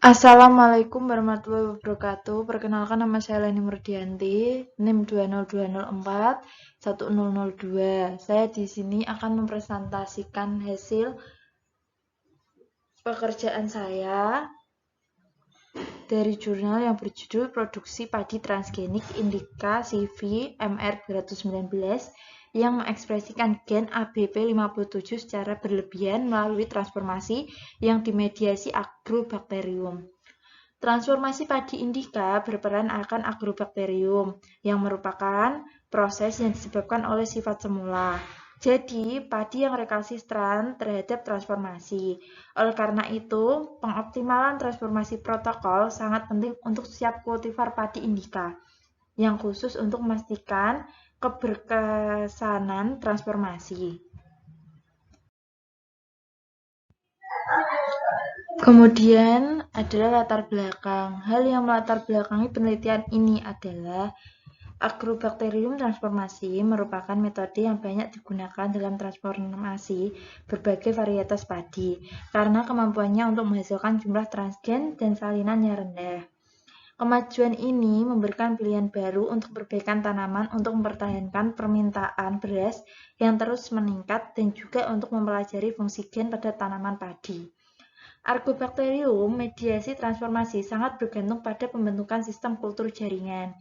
Assalamualaikum warahmatullahi wabarakatuh. Perkenalkan, nama saya Leni Murdianti, NIM 20204 1002. Saya di sini akan mempresentasikan hasil pekerjaan saya dari jurnal yang berjudul Produksi Padi Transgenik Indica CV MR 219 yang mengekspresikan gen ABP57 secara berlebihan melalui transformasi yang dimediasi agrobakterium. Transformasi padi indica berperan akan agrobakterium, yang merupakan proses yang disebabkan oleh sifat semula. Jadi, padi yang rekalsitran terhadap transformasi. Oleh karena itu, pengoptimalan transformasi protokol sangat penting untuk setiap kultivar padi indica, yang khusus untuk memastikan keberkesanan transformasi. Kemudian adalah latar belakang. Hal yang melatar belakangi penelitian ini adalah agrobakterium transformasi merupakan metode yang banyak digunakan dalam transformasi berbagai varietas padi karena kemampuannya untuk menghasilkan jumlah transgen dan salinan yang rendah. Kemajuan ini memberikan pilihan baru untuk perbaikan tanaman untuk mempertahankan permintaan beras yang terus meningkat dan juga untuk mempelajari fungsi gen pada tanaman padi. Agrobakterium mediasi transformasi sangat bergantung pada pembentukan sistem kultur jaringan,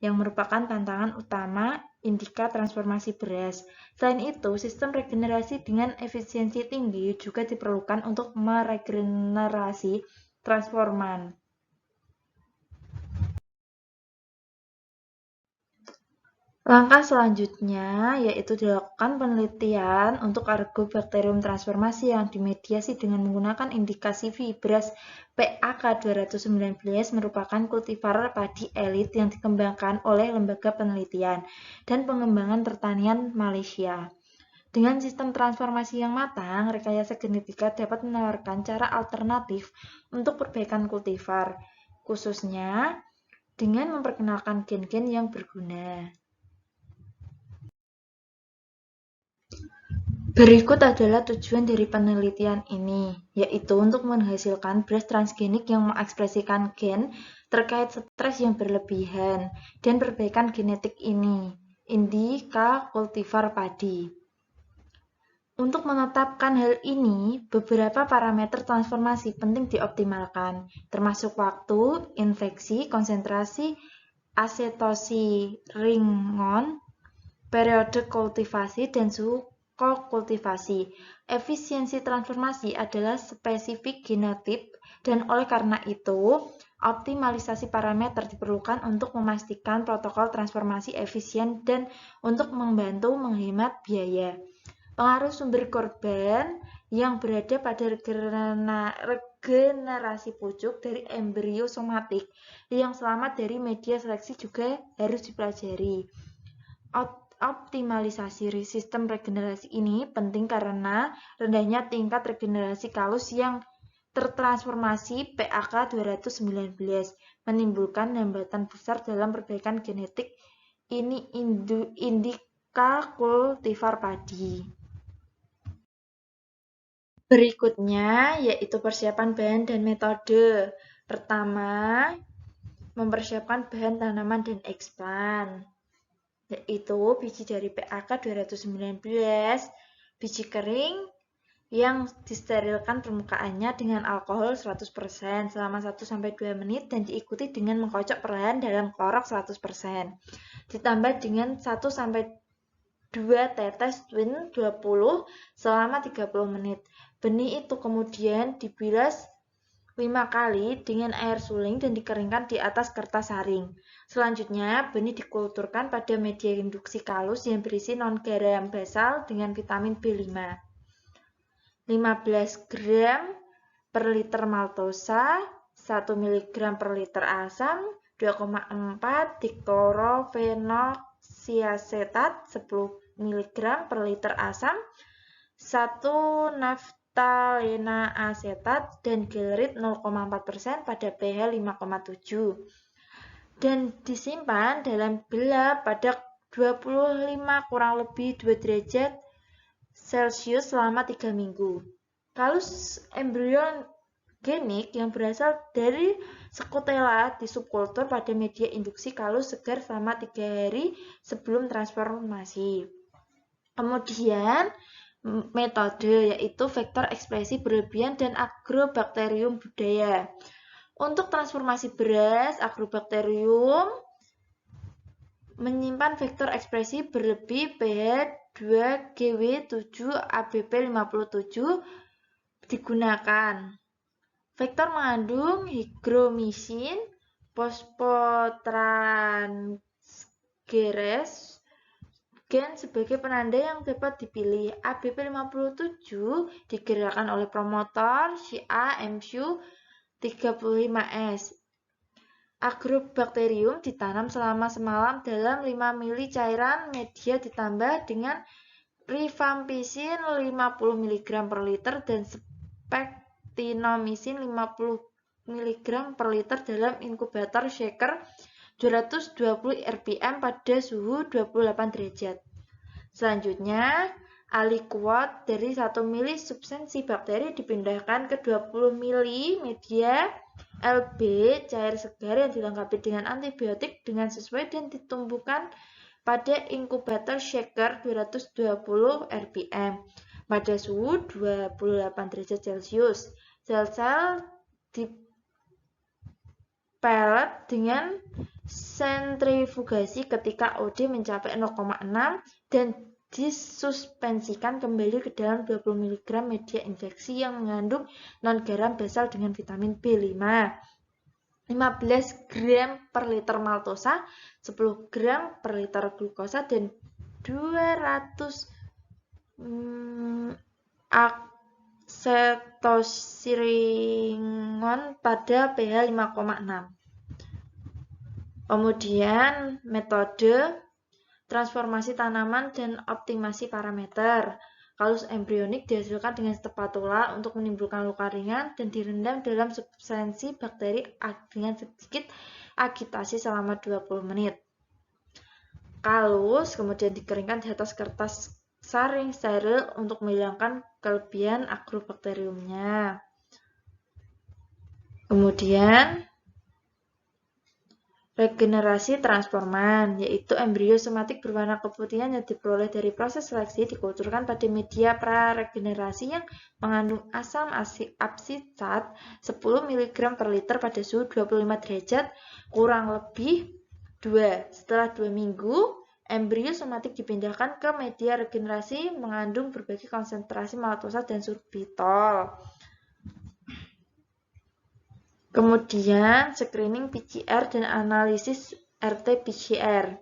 yang merupakan tantangan utama indica transformasi beras. Selain itu, sistem regenerasi dengan efisiensi tinggi juga diperlukan untuk meregenerasi transforman. Langkah selanjutnya yaitu dilakukan penelitian untuk Agrobacterium transformasi yang dimediasi dengan menggunakan indikasi beras PAK 219 merupakan kultivar padi elit yang dikembangkan oleh Lembaga Penelitian dan Pengembangan Pertanian Malaysia. Dengan sistem transformasi yang matang, rekayasa genetika dapat menawarkan cara alternatif untuk perbaikan kultivar, khususnya dengan memperkenalkan gen-gen yang berguna. Berikut adalah tujuan dari penelitian ini, yaitu untuk menghasilkan beras transgenik yang mengekspresikan gen terkait stres yang berlebihan dan perbaikan genetik ini, indica kultivar padi. Untuk menetapkan hal ini, beberapa parameter transformasi penting dioptimalkan, termasuk waktu, infeksi, konsentrasi, asetosiringon, periode kultivasi, dan suhu kultivasi. Efisiensi transformasi adalah spesifik genotip dan oleh karena itu, optimalisasi parameter diperlukan untuk memastikan protokol transformasi efisien dan untuk membantu menghemat biaya. Pengaruh sumber korban yang berada pada regenerasi pucuk dari embrio somatik yang selamat dari media seleksi juga harus dipelajari. Optimalisasi sistem regenerasi ini penting karena rendahnya tingkat regenerasi kalus yang tertransformasi PAK 219 menimbulkan hambatan besar dalam perbaikan genetik ini indica kultivar padi. Berikutnya yaitu persiapan bahan dan metode. Pertama, mempersiapkan bahan tanaman dan eksplan, yaitu biji dari PAK 219, biji kering yang disterilkan permukaannya dengan alkohol 100% selama 1-2 menit dan diikuti dengan mengkocok perlahan dalam klorok 100%. Ditambah dengan 1-2 tetes Twin 20 selama 30 menit. Benih itu kemudian dibilas 5 kali dengan air suling dan dikeringkan di atas kertas saring. Selanjutnya, benih dikulturkan pada media induksi kalus yang berisi non-garam basal dengan vitamin B5. 15 gram per liter maltosa, 1 mg per liter asam, 2,4 diklorofenoksiasetat, 10 mg per liter asam, 1 naftalena asetat, dan gelerit 0,4% pada pH 5,7. Dan disimpan dalam gelap pada 25 kurang lebih 2 derajat Celcius selama 3 minggu. Kalus embrio genik yang berasal dari Scutella di subkultur pada media induksi kalus segar selama 3 hari sebelum transformasi. Kemudian metode yaitu vektor ekspresi berlebihan dan agrobakterium budaya. Untuk transformasi beras, agrobakterium menyimpan vektor ekspresi berlebih pH 2GW7 ABP57 digunakan. Vektor mengandung hygromisin, fosfotransferase gen sebagai penanda yang dapat dipilih. ABP57 digerakkan oleh promotor CA-MSU35S. Agrobakterium ditanam selama semalam dalam 5 ml cairan media ditambah dengan rifampicin 50 mg per liter dan spektinomisin 50 mg per liter dalam inkubator shaker 220 rpm pada suhu 28 derajat. Selanjutnya, aliquot dari 1 ml substansi bakteri dipindahkan ke 20 ml media LB cair segar yang dilengkapi dengan antibiotik dengan sesuai dan ditumbuhkan pada inkubator shaker 220 rpm pada suhu 28 derajat Celcius. Sel-sel dipelet dengan sentrifugasi ketika OD mencapai 0,6 dan disuspensikan kembali ke dalam 20 mg media infeksi yang mengandung non-garam basal dengan vitamin B5. 15 gram per liter maltosa, 10 gram per liter glukosa, dan 200 acetosiringon pada pH 5,6. Kemudian metode transformasi tanaman dan optimasi parameter. Kalus embrionik dihasilkan dengan spatula untuk menimbulkan luka ringan dan direndam dalam substansi bakteri dengan sedikit agitasi selama 20 menit. Kalus kemudian dikeringkan di atas kertas saring steril untuk menghilangkan kelebihan agrobakteriumnya. Kemudian regenerasi transforman, yaitu embrio somatik berwarna keputihan yang diperoleh dari proses seleksi dikulturkan pada media praregenerasi yang mengandung asam absisat 10 mg per liter pada suhu 25 derajat kurang lebih 2. Setelah 2 minggu, embrio somatik dipindahkan ke media regenerasi mengandung berbagai konsentrasi maltosa dan sorbitol. Kemudian screening PCR dan analisis RT-PCR.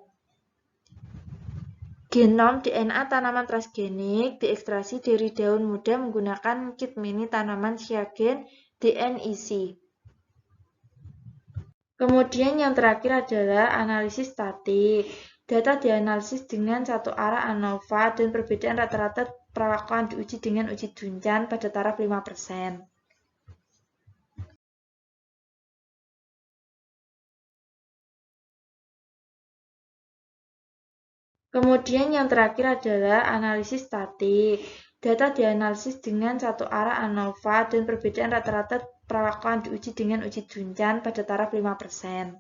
Genom DNA tanaman transgenik diekstraksi dari daun muda menggunakan kit mini tanaman Siagen DNIC. Kemudian yang terakhir adalah analisis statik. Data dianalisis dengan satu arah ANOVA dan perbedaan rata-rata perawakan diuji dengan uji Duncan pada taraf 5%. Kemudian yang terakhir adalah analisis statik. Data dianalisis dengan satu arah ANOVA dan perbedaan rata-rata perawakan diuji dengan uji Duncan pada taraf 5%.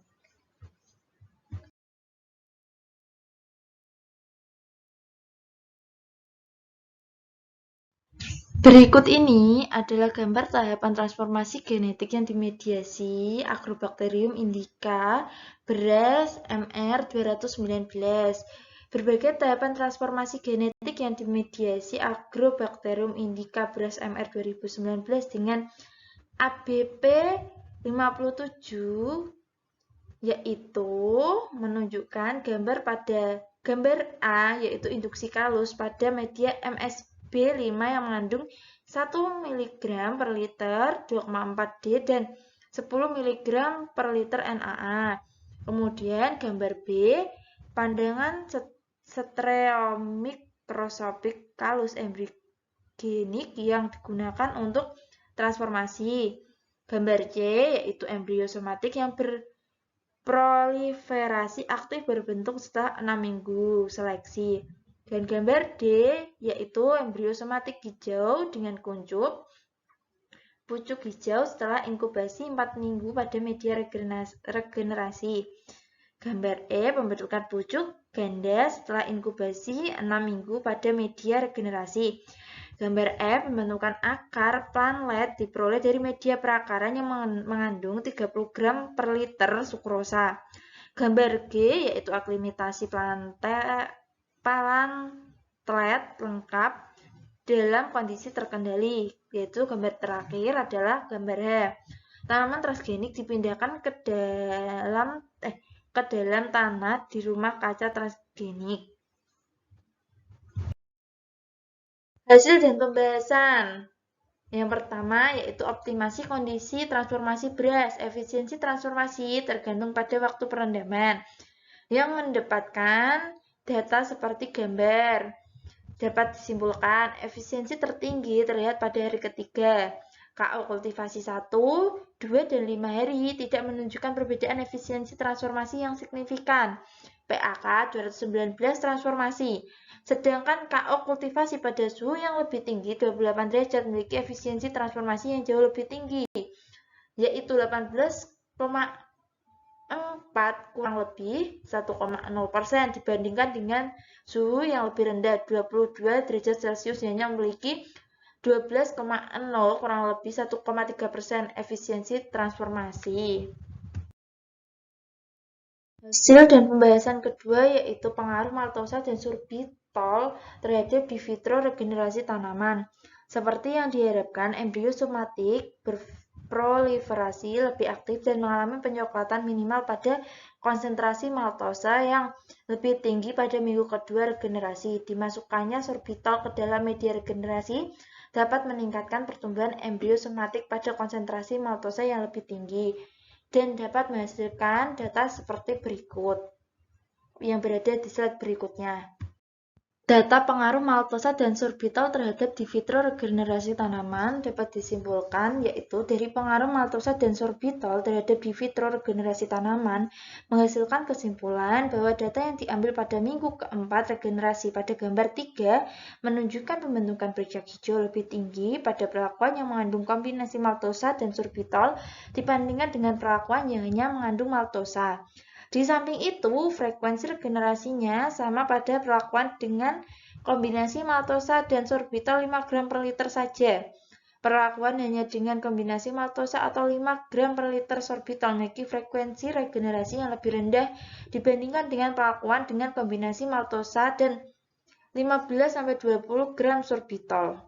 Berikut ini adalah gambar tahapan transformasi genetik yang dimediasi Agrobacterium indica beras MR219. Berbagai tahapan transformasi genetik yang dimediasi Agrobacterium indica beras MR 2019 dengan ABP 57 yaitu menunjukkan gambar A yaitu induksi kalus pada media MSB5 yang mengandung 1 mg per liter 2,4 D dan 10 mg per liter NaA. Kemudian gambar B, pandangan stereomikroskopik kalus embriogenik yang digunakan untuk transformasi. Gambar C yaitu embrio somatik yang berproliferasi aktif berbentuk setelah 6 minggu seleksi. Dan gambar D yaitu embrio somatik hijau dengan kuncup pucuk hijau setelah inkubasi 4 minggu pada media regenerasi. Gambar E, pembentukan pucuk ganda setelah inkubasi 6 minggu pada media regenerasi. Gambar F, pembentukan akar planlet diperoleh dari media perakaran yang mengandung 30 gram per liter sukrosa. Gambar G, yaitu aklimatasi planlet lengkap dalam kondisi terkendali, yaitu gambar terakhir adalah gambar H. Tanaman transgenik dipindahkan ke dalam tanah di rumah kaca transgenik. Hasil dan pembahasan. Yang pertama yaitu optimasi kondisi transformasi beras. Efisiensi transformasi tergantung pada waktu perendaman. Yang mendapatkan data seperti gambar. Dapat disimpulkan efisiensi tertinggi terlihat pada hari ketiga. KO kultivasi 1, 2, dan 5 hari tidak menunjukkan perbedaan efisiensi transformasi yang signifikan. PAK 219 transformasi. Sedangkan KO kultivasi pada suhu yang lebih tinggi 28 derajat memiliki efisiensi transformasi yang jauh lebih tinggi, yaitu 18,4 kurang lebih 1,0% dibandingkan dengan suhu yang lebih rendah 22 derajat Celcius yang memiliki 12,0 kurang lebih 1,3% efisiensi transformasi. Hasil dan pembahasan kedua yaitu pengaruh maltosa dan sorbitol terhadap di vitro regenerasi tanaman. Seperti yang diharapkan, embrio somatik berproliferasi lebih aktif dan mengalami penyoklatan minimal pada konsentrasi maltosa yang lebih tinggi pada minggu kedua regenerasi. Dimasukkannya sorbitol ke dalam media regenerasi dapat meningkatkan pertumbuhan embrio somatik pada konsentrasi maltosa yang lebih tinggi dan dapat menghasilkan data seperti berikut yang berada di slide berikutnya. Data pengaruh maltosa dan sorbitol terhadap di vitro regenerasi tanaman dapat disimpulkan yaitu dari pengaruh maltosa dan sorbitol terhadap di vitro regenerasi tanaman menghasilkan kesimpulan bahwa data yang diambil pada minggu keempat regenerasi pada gambar 3 menunjukkan pembentukan bercak hijau lebih tinggi pada perlakuan yang mengandung kombinasi maltosa dan sorbitol dibandingkan dengan perlakuan yang hanya mengandung maltosa. Di samping itu, frekuensi regenerasinya sama pada perlakuan dengan kombinasi maltosa dan sorbitol 5 gram per liter saja. Perlakuan hanya dengan kombinasi maltosa atau 5 gram per liter sorbitol memiliki frekuensi regenerasi yang lebih rendah dibandingkan dengan perlakuan dengan kombinasi maltosa dan 15-20 gram sorbitol.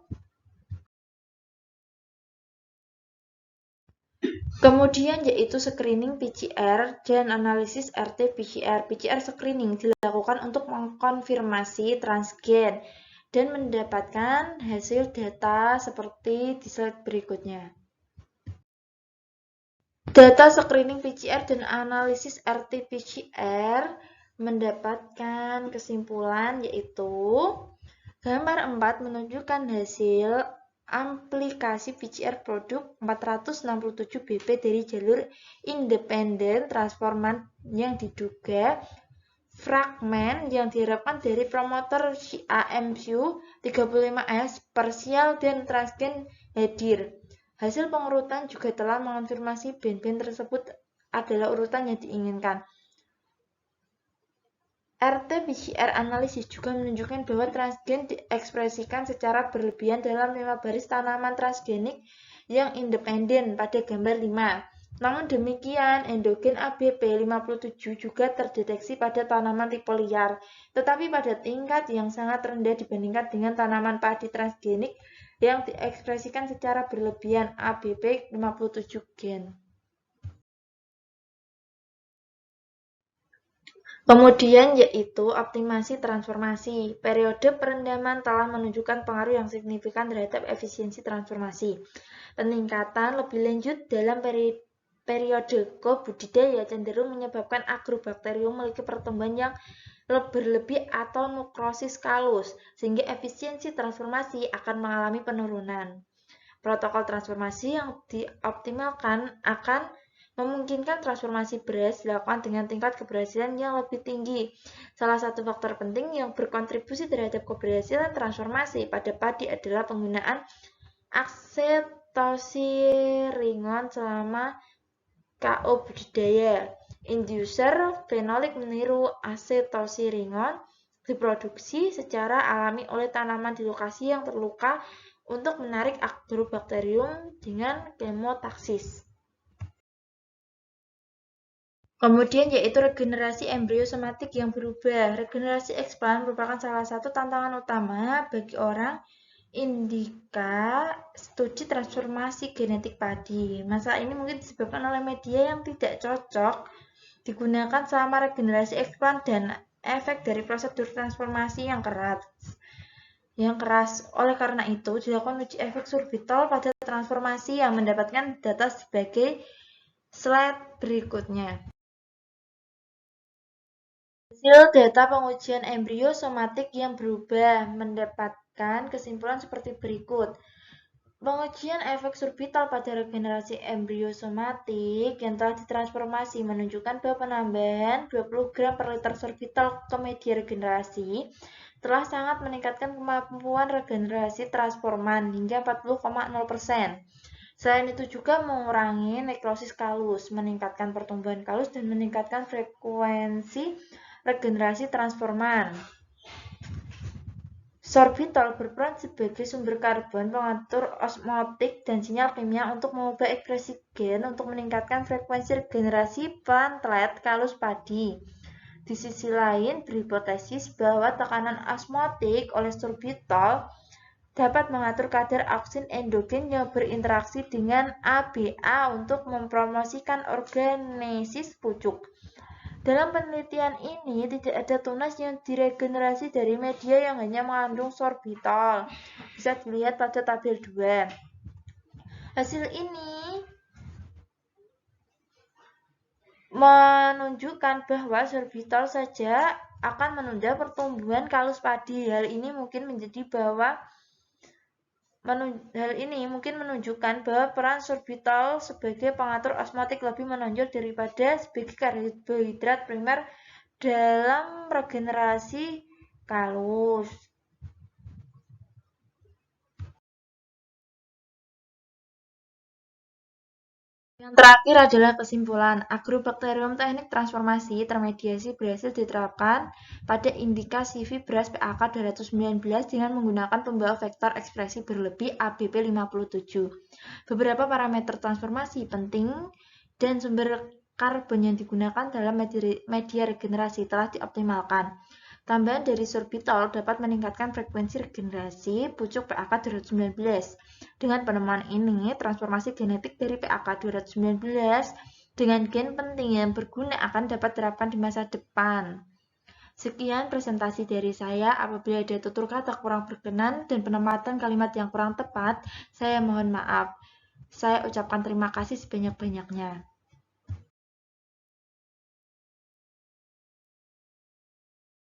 Kemudian yaitu screening PCR dan analisis RT-PCR. PCR screening dilakukan untuk mengkonfirmasi transgen dan mendapatkan hasil data seperti di slide berikutnya. Data screening PCR dan analisis RT-PCR mendapatkan kesimpulan yaitu gambar 4 menunjukkan hasil aplikasi PCR produk 467 BP dari jalur independen transforman yang diduga fragmen yang diharapkan dari promotor AMSU 35S parsial dan transgen hadir. Hasil pengurutan juga telah mengonfirmasi band-band tersebut adalah urutan yang diinginkan. RT-PCR analisis juga menunjukkan bahwa transgen diekspresikan secara berlebihan dalam 5 baris tanaman transgenik yang independen pada gambar 5. Namun demikian, endogen ABP57 juga terdeteksi pada tanaman tipe liar, tetapi pada tingkat yang sangat rendah dibandingkan dengan tanaman padi transgenik yang diekspresikan secara berlebihan ABP57 gen. Kemudian yaitu optimasi transformasi. Periode perendaman telah menunjukkan pengaruh yang signifikan terhadap efisiensi transformasi. Peningkatan lebih lanjut dalam periode budidaya cenderung menyebabkan agrobakterium memiliki pertumbuhan yang berlebih atau nukrosis kalus, sehingga efisiensi transformasi akan mengalami penurunan. Protokol transformasi yang dioptimalkan akan memungkinkan transformasi beras dilakukan dengan tingkat keberhasilan yang lebih tinggi. Salah satu faktor penting yang berkontribusi terhadap keberhasilan transformasi pada padi adalah penggunaan tosiringon selama KO budidaya. Induser fenolik meniru asetosiringon diproduksi secara alami oleh tanaman di lokasi yang terluka untuk menarik Agrobacterium dengan kemotaksis. Kemudian yaitu regenerasi embrio somatik yang berubah. Regenerasi eksplan merupakan salah satu tantangan utama bagi orang indika studi transformasi genetik padi. Masalah ini mungkin disebabkan oleh media yang tidak cocok digunakan selama regenerasi eksplan dan efek dari prosedur transformasi yang keras. Oleh karena itu, dilakukan uji efek sorbitol pada transformasi yang mendapatkan data sebagai slide berikutnya. Hasil data pengujian embrio somatik yang berubah mendapatkan kesimpulan seperti berikut. Pengujian efek sorbitol pada regenerasi embrio somatik yang telah ditransformasi menunjukkan bahwa penambahan 20 gram per liter sorbitol ke media regenerasi telah sangat meningkatkan kemampuan regenerasi transforman hingga 40,0%. Selain itu juga mengurangi nekrosis kalus, meningkatkan pertumbuhan kalus, dan meningkatkan frekuensi regenerasi transforman. Sorbitol berperan sebagai sumber karbon, pengatur osmotik, dan sinyal kimia untuk mengubah ekspresi gen untuk meningkatkan frekuensi regenerasi plantlet kalus padi. Di sisi lain, berhipotesis bahwa tekanan osmotik oleh sorbitol dapat mengatur kadar auksin endogen yang berinteraksi dengan ABA untuk mempromosikan organesis pucuk. Dalam penelitian ini, tidak ada tunas yang diregenerasi dari media yang hanya mengandung sorbitol. Bisa dilihat pada tabel 2. Hasil ini menunjukkan bahwa sorbitol saja akan menunda pertumbuhan kalus padi. Hal ini mungkin menunjukkan bahwa peran sorbitol sebagai pengatur osmotik lebih menonjol daripada sebagai karbohidrat primer dalam regenerasi kalus. Yang terakhir adalah kesimpulan. Agrobacterium teknik transformasi termediasi berhasil diterapkan pada indika CV beras PAK 219 dengan menggunakan pembawa vektor ekspresi berlebih ABP 57. Beberapa parameter transformasi penting dan sumber karbon yang digunakan dalam media regenerasi telah dioptimalkan. Tambahan dari sorbitol dapat meningkatkan frekuensi regenerasi pucuk PAK 219. Dengan penemuan ini, transformasi genetik dari PAK 219 dengan gen penting yang berguna akan dapat diterapkan di masa depan. Sekian presentasi dari saya. Apabila ada tutur kata kurang berkenan dan penempatan kalimat yang kurang tepat, saya mohon maaf. Saya ucapkan terima kasih sebanyak-banyaknya.